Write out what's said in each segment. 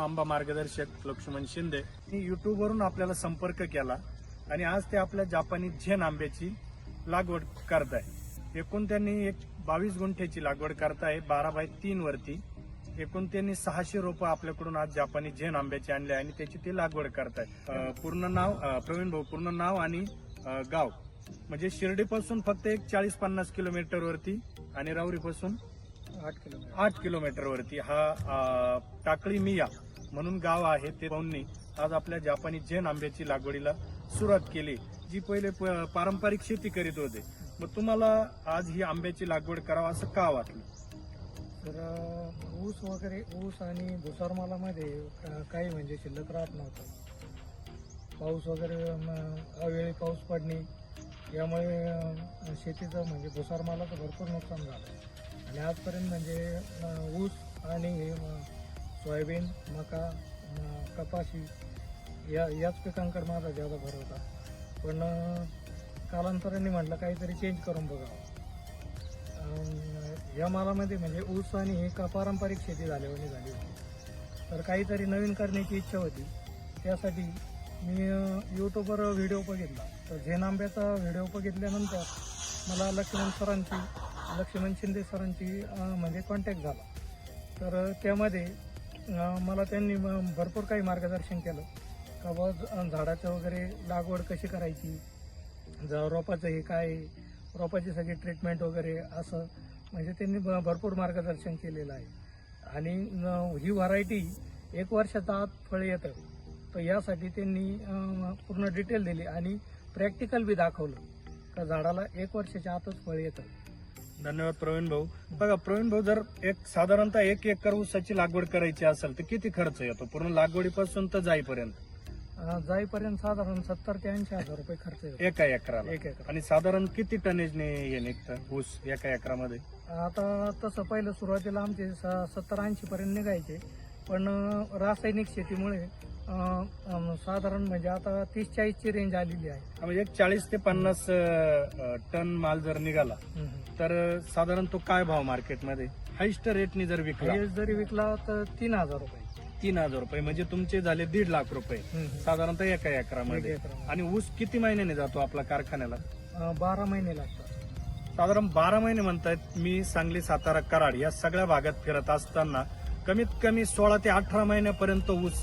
आंबा मार्गदर्शक लक्ष्मण शिंदे. युट्यूबवरून आपल्याला संपर्क केला आणि आज ते आपल्या जापानी झेन आंब्याची लागवड करताय. एकूण त्यांनी 22 गुंठ्याची लागवड करताय 12x3 वरती. एकूण त्यांनी 600 रोपं आपल्याकडून आज जापानी झेन आंब्याची आणले आणि त्याची ते लागवड करताय. पूर्ण नाव प्रवीण भाऊ, पूर्ण नाव आणि गाव म्हणजे शिर्डीपासून फक्त 40-50 किलोमीटर वरती आणि राऊरीपासून 8 किलोमीटर वरती हा टाकळी मिया म्हणून गाव आहे. ते भाऊंनी आज आपल्या जापानी झेन आंब्याची लागवडीला सुरुवात केली, जी पहिले पारंपरिक शेती करीत होते. मग तुम्हाला आज ही आंब्याची लागवड करावं असं का वाटलं? तर ऊस आणि भुसार मालामध्ये काही म्हणजे शिल्लक राहत नव्हतं. पाऊस वगैरे अवेळी पाऊस पडणे यामुळे शेतीचं म्हणजे भुसार मालाचं भरपूर नुकसान झालं आणि आजपर्यंत म्हणजे ऊस आणि सोयाबीन, मका, कपाशी याच पिकांकडे माझा जादा भर होता. पण कालांतराने म्हटलं काहीतरी चेंज करून बघावं. या मालामध्ये म्हणजे ऊस आणि हे पारंपरिक शेती झाली होती, तर काहीतरी नवीन करण्याची इच्छा होती. त्यासाठी मी यूट्यूबवर व्हिडिओ बघितला. तर झेन आंब्याचा व्हिडिओ बघितल्यानंतर मला लक्ष्मण शिंदे सरांची म्हणजे कॉन्टॅक्ट झाला. तर त्यामध्ये मला त्यांनी भरपूर काही मार्गदर्शन केलं का बा झाडाचं वगैरे लागवड कशी करायची, रोपाचं हे काय, रोपाची सगळी ट्रीटमेंट वगैरे असं म्हणजे त्यांनी भरपूर मार्गदर्शन केलेलं आहे. आणि ही व्हरायटी 1 वर्षाचा आत फळ येतं, तर यासाठी त्यांनी पूर्ण डिटेल दिली आणि प्रॅक्टिकल बी दाखवलं का झाडाला 1 वर्षाच्या आतच फळ येतं. धन्यवाद प्रवीण भाऊ. बघा प्रवीण भाऊ, जर साधारणतः 1 एकर ऊसाची लागवड करायची असेल तर किती खर्च येतो पूर्ण लागवडीपासून तर जाईपर्यंत साधारण 70 ते 80 हजार रुपये खर्च येतो एका एकराला. 1 एकर. आणि साधारण किती टनेजने हे निघतं ऊस एका एकरामध्ये? आता तसं पहिलं सुरुवातीला आमचे 70-80 पर्यंत निघायचे, पण रासायनिक शेतीमुळे साधारण म्हणजे आता 30-40 ची रेंज आलेली आहे. म्हणजे 40 ते 50 टन माल जर निघाला तर साधारण तो काय भाव मार्केटमध्ये हायस्ट रेटनी जर विकला? जरी विकला तर 3000 रुपये. 3000 रुपये म्हणजे तुमचे झाले 1.5 लाख रुपये साधारणतः एका एकरामध्ये. आणि ऊस किती महिन्याने जातो आपला कारखान्याला? 12 महिने लागतात. साधारण 12 महिने म्हणतायत. मी सांगली, सातारा, कराड या सगळ्या भागात फिरत असताना कमीत कमी 16 ते 18 महिन्यापर्यंत ऊस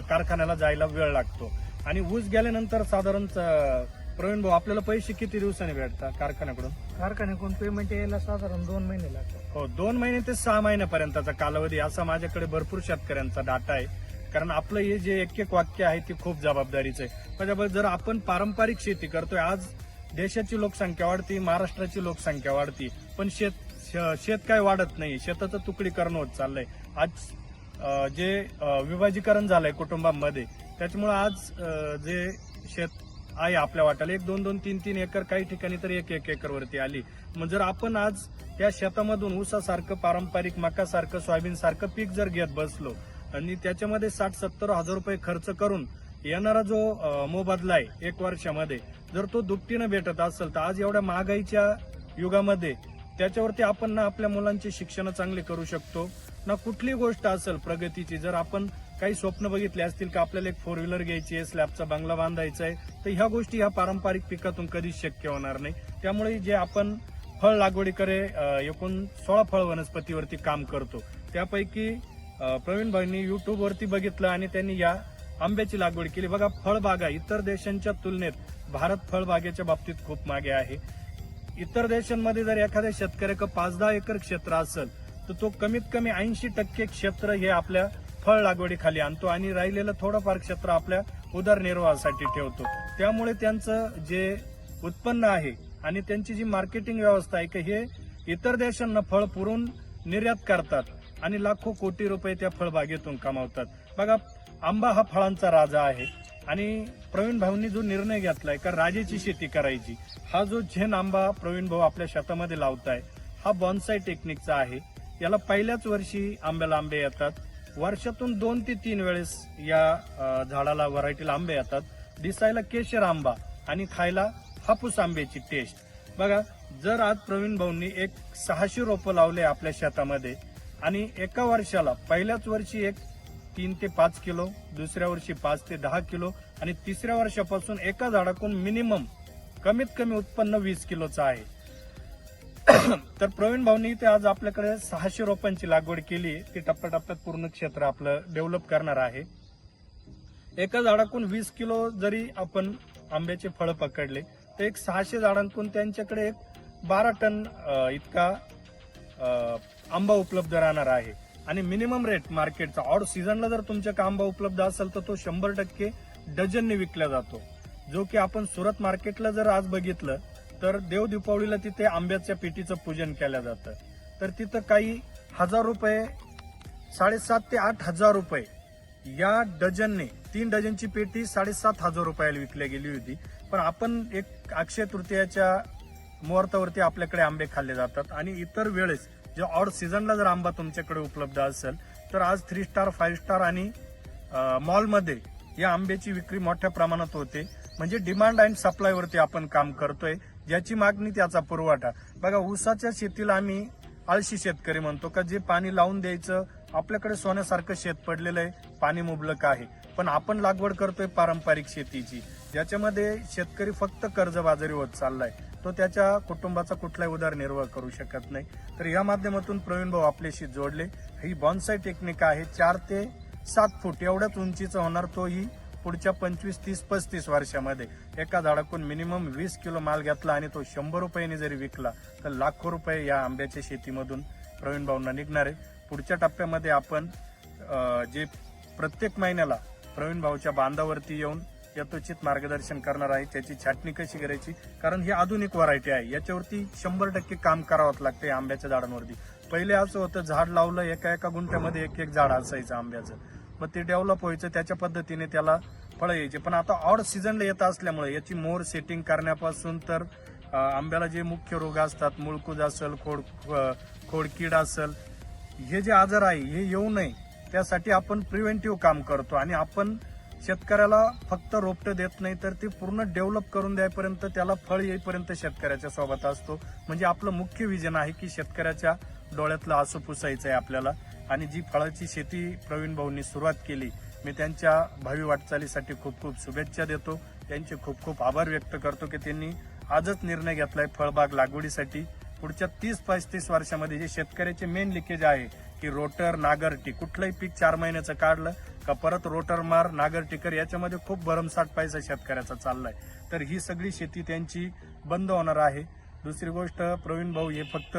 कारखान्याला जायला वेळ लागतो. आणि ऊस गेल्यानंतर साधारण प्रवीण भाऊ आपल्याला पैसे किती दिवसांनी भेटतात कारखान्याकडून? पेमेंट यायला साधारण 2 महिने लागतात. हो, 2 महिने ते 6 महिन्यापर्यंतचा कालावधी असा माझ्याकडे भरपूर शेतकऱ्यांचा डाटा आहे. कारण आपलं हे जे एक वाक्य आहे ते खूप जबाबदारीचं आहे. त्याच्यामुळे जर आपण पारंपरिक शेती करतोय, आज देशाची लोकसंख्या वाढती, महाराष्ट्राची लोकसंख्या वाढती, पण शेत काय वाढत नाही. शेताचं तुकडीकरण होत चाललंय. आज जे विभाजीकरण झालंय कुटुंबांमध्ये, त्याच्यामुळे आज जे शेत आहे आपल्या वाट्याला 1-2, 2-3 एकर, काही ठिकाणी तर 1 एकर वरती आली. मग जर आपण आज त्या शेतामधून ऊसासारखं, पारंपरिक मकासारखं, सोयाबीन सारखं पीक जर घेत बसलो आणि त्याच्यामध्ये 60-70 हजार रुपये खर्च करून येणारा जो मोबदला आहे 1 वर्षामध्ये जर तो दुपटीनं भेटत असेल, तर आज एवढ्या महागाईच्या युगामध्ये त्याच्यावरती आपण ना आपल्या मुलांची शिक्षण चांगले करू शकतो, ना कुठली गोष्ट असेल प्रगतीची. जर आपण काही स्वप्न बघितले असतील का आपल्याला एक 4 व्हीलर घ्यायची आहे, स्लॅबचा बंगला बांधायचा आहे, तर ह्या गोष्टी ह्या पारंपरिक पिकातून कधीच शक्य होणार नाही. त्यामुळे जे आपण फळ लागवडीकडे एकूण 16 फळ वनस्पतीवरती काम करतो, त्यापैकी प्रवीण भाईंनी युट्यूबवरती बघितलं आणि त्यांनी या आंब्याची लागवड केली. बघा, फळबागा इतर देशांच्या तुलनेत भारत फळबागेच्या बाबतीत खूप मागे आहे. इतर देशांमध्ये जर एखाद्या शेतकऱ्याकडे 5-10 एकर क्षेत्र असेल तर तो कमीत कमी 80% क्षेत्र हे आपल्या फळ लागवडीखाली आणतो आणि राहिलेलं थोडंफार क्षेत्र आपल्या उदरनिर्वाहासाठी ठेवतो. त्यामुळे त्यांचं जे उत्पन्न आहे आणि त्यांची जी मार्केटिंग व्यवस्था आहे की हे इतर देशांना फळ पुरवून निर्यात करतात आणि लाखो कोटी रुपये त्या फळबागेतून कमावतात. बघा, आंबा हा फळांचा राजा आहे आणि प्रवीण भाऊंनी जो निर्णय घेतलाय का राजाची शेती करायची, हा जो झेन आंबा प्रवीण भाऊ आपल्या शेतामध्ये लावताय हा बॉन्साय टेक्निकचा आहे. याला पहिल्याच वर्षी आंब्याला आंबे येतात. वर्षातून 2 ते 3 वेळेस या झाडाला व्हरायटीला आंबे येतात. दिसायला केशर आंबा आणि खायला हापूस आंब्याची टेस्ट. बघा, जर आज प्रवीण भाऊंनी 600 रोपं लावले आपल्या शेतामध्ये आणि एका वर्षाला पहिल्याच वर्षी 3 ते 5 किलो, दुसऱ्या वर्षी 5 ते 10 किलो आणि तिसऱ्या वर्षापासून एका झाडाकडून मिनिमम कमीत कमी उत्पन्न 20 किलोचं आहे. तर प्रवीण भाऊनी इथे आज आपल्याकडे 600 रोपांची लागवड केली. ती टप्प्याटप्प्यात पूर्ण क्षेत्र आपलं डेव्हलप करणार आहे. एका झाडाकडून 20 किलो जरी आपण आंब्याचे फळं पकडले तर एक 600 झाडांकडून त्यांच्याकडे एक 12 टन इतका आंबा उपलब्ध राहणार आहे. आणि मिनिमम रेट मार्केटचा ऑड सीझनला जर तुमच्याकडे आंबा उपलब्ध असेल तर तो 100% डझनने विकला जातो. जो की आपण सुरत मार्केटला जर आज बघितलं तर देव दीपावलीला तिथे आंब्याच्या पेटीचं पूजन केलं जातं. तर तिथं काही हजार रुपये, 7,500 ते 8,000 रुपये या डझनने, 3 डझनची पेटी 7,500 रुपयाला विकली गेली होती. पण आपण एक अक्षय तृतीयाच्या मुहूर्तावरती आपल्याकडे आंबे खाल्ले जातात आणि इतर वेळेस जे ऑड सीझनला जर आंबा तुमच्याकडे उपलब्ध असेल तर आज 3 स्टार, 5 स्टार आणि मॉलमध्ये या आंब्याची विक्री मोठ्या प्रमाणात होते. म्हणजे डिमांड अँड सप्लाय वरती आपण काम करतोय. ज्याची मागणी त्याचा पुरवठा. बघा, ऊसाच्या शेतीला आम्ही आळशी शेतकरी म्हणतो का जे पाणी लावून द्यायचं. आपल्याकडे सोन्यासारखं शेत पडलेलं आहे, पाणी मुबलक आहे. पण आपण लागवड करतोय पारंपरिक शेतीची, ज्याच्यामध्ये शेतकरी फक्त कर्जबाजारी होत चाललाय. तो त्याच्या कुटुंबाचा कुठलाही उदरनिर्वाह करू शकत नाही. तर या माध्यमातून प्रवीण भाऊ आपल्याशी जोडले. ही बॉन्साय टेक्निक आहे. 4 ते 7 फूट एवढ्याच उंचीचा होणार. तोही पुढच्या 25, 30, 35 वर्षामध्ये. एका झाडाकडून मिनिमम 20 किलो माल घेतला आणि तो 100 रुपयांनी जरी विकला तर लाखो रुपये या आंब्याच्या शेतीमधून प्रवीण भाऊंना निघणार आहे. पुढच्या टप्प्यामध्ये आपण जे प्रत्येक महिन्याला प्रवीण भाऊच्या बांधावरती येऊन यथोचित मार्गदर्शन करणार आहे. त्याची छाटणी कशी करायची, कारण ही आधुनिक व्हरायटी आहे. याच्यावरती 100% काम करावंच लागतं या आंब्याच्या झाडांवरती. पहिले असं होतं, झाड लावलं, एका गुंठ्यामध्ये एक झाड असायचं आंब्याचं. मग ते डेव्हलप व्हायचं, त्याच्या पद्धतीने त्याला फळं यायचे. पण आता ऑड सीझनला येत असल्यामुळे याची मोर सेटिंग करण्यापासून तर आंब्याला जे मुख्य रोग असतात, मुळकूज असेल, खोडकीड असेल, हे जे आजार आहे हे येऊ नये त्यासाठी आपण प्रिव्हेंटिव्ह काम करतो. आणि आपण शेतकऱ्याला फक्त रोपटं देत नाही तर ते पूर्ण डेव्हलप करून द्यायपर्यंत, त्याला फळ येईपर्यंत शेतकऱ्याच्या सोबत असतो. म्हणजे आपलं मुख्य विजन आहे की शेतकऱ्याच्या डोळ्यातलं आसू पुसायचं आहे आपल्याला. आणि जी फळाची शेती प्रवीण भाऊंनी सुरुवात केली, मी त्यांच्या भावी वाटचालीसाठी खूप खूप शुभेच्छा देतो. त्यांचे खूप खूप आभार व्यक्त करतो की त्यांनी आजच निर्णय घेतलाय फळबाग लागवडीसाठी. पुढच्या 30-35 वर्षामध्ये जे शेतकऱ्याचे मेन लिकेज आहे की रोटर, नागरटी, कुठलंही पीक 4 महिन्याचं काढलं का परत रोटर मार, नागरटीकर, याच्यामध्ये खूप भरमसाठ पैसा शेतकऱ्याचा चाललाय. तर ही सगळी शेती त्यांची बंद होणार आहे. दुसरी गोष्ट, प्रवीण भाऊ हे फक्त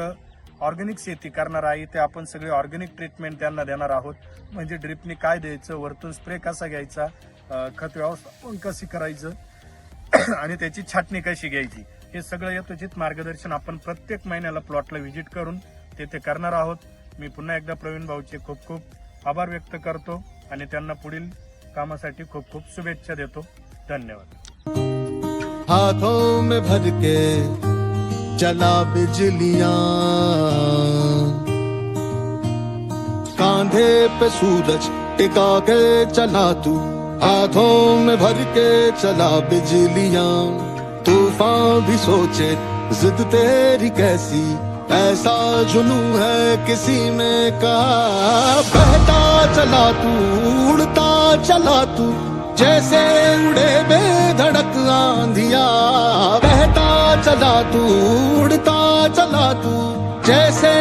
ऑर्गॅनिक शेती करणार आहे. ते आपण सगळे ऑर्गॅनिक ट्रीटमेंट त्यांना देणार आहोत. म्हणजे ड्रिपने काय द्यायचं, वरतून स्प्रे कसा घ्यायचा, खत व्यवस्थापन कशी करायचं आणि त्याची छाटणी कशी घ्यायची, हे सगळं यथोचित मार्गदर्शन आपण प्रत्येक महिन्याला प्लॉटला व्हिजिट करून तेथे करणार आहोत. मी पुन्हा एकदा प्रवीण भाऊचे खूप खूप आभार व्यक्त करतो आणि त्यांना पुढील कामासाठी खूप खूप शुभेच्छा देतो. धन्यवाद. हाथों में भर के चला बिजलियां, कांधे पे सूरज टिका के चला तू, हाथों में भर के चला बिजलियां, तूफान भी सोचे जिद तेरी कैसी, ऐसा जुनू है किसी में कहा, बहता चला तू, उड़ता चला तू, जैसे उड़े बेधड़क आंधिया, बहता चला तू, उड़ता चला तू, जैसे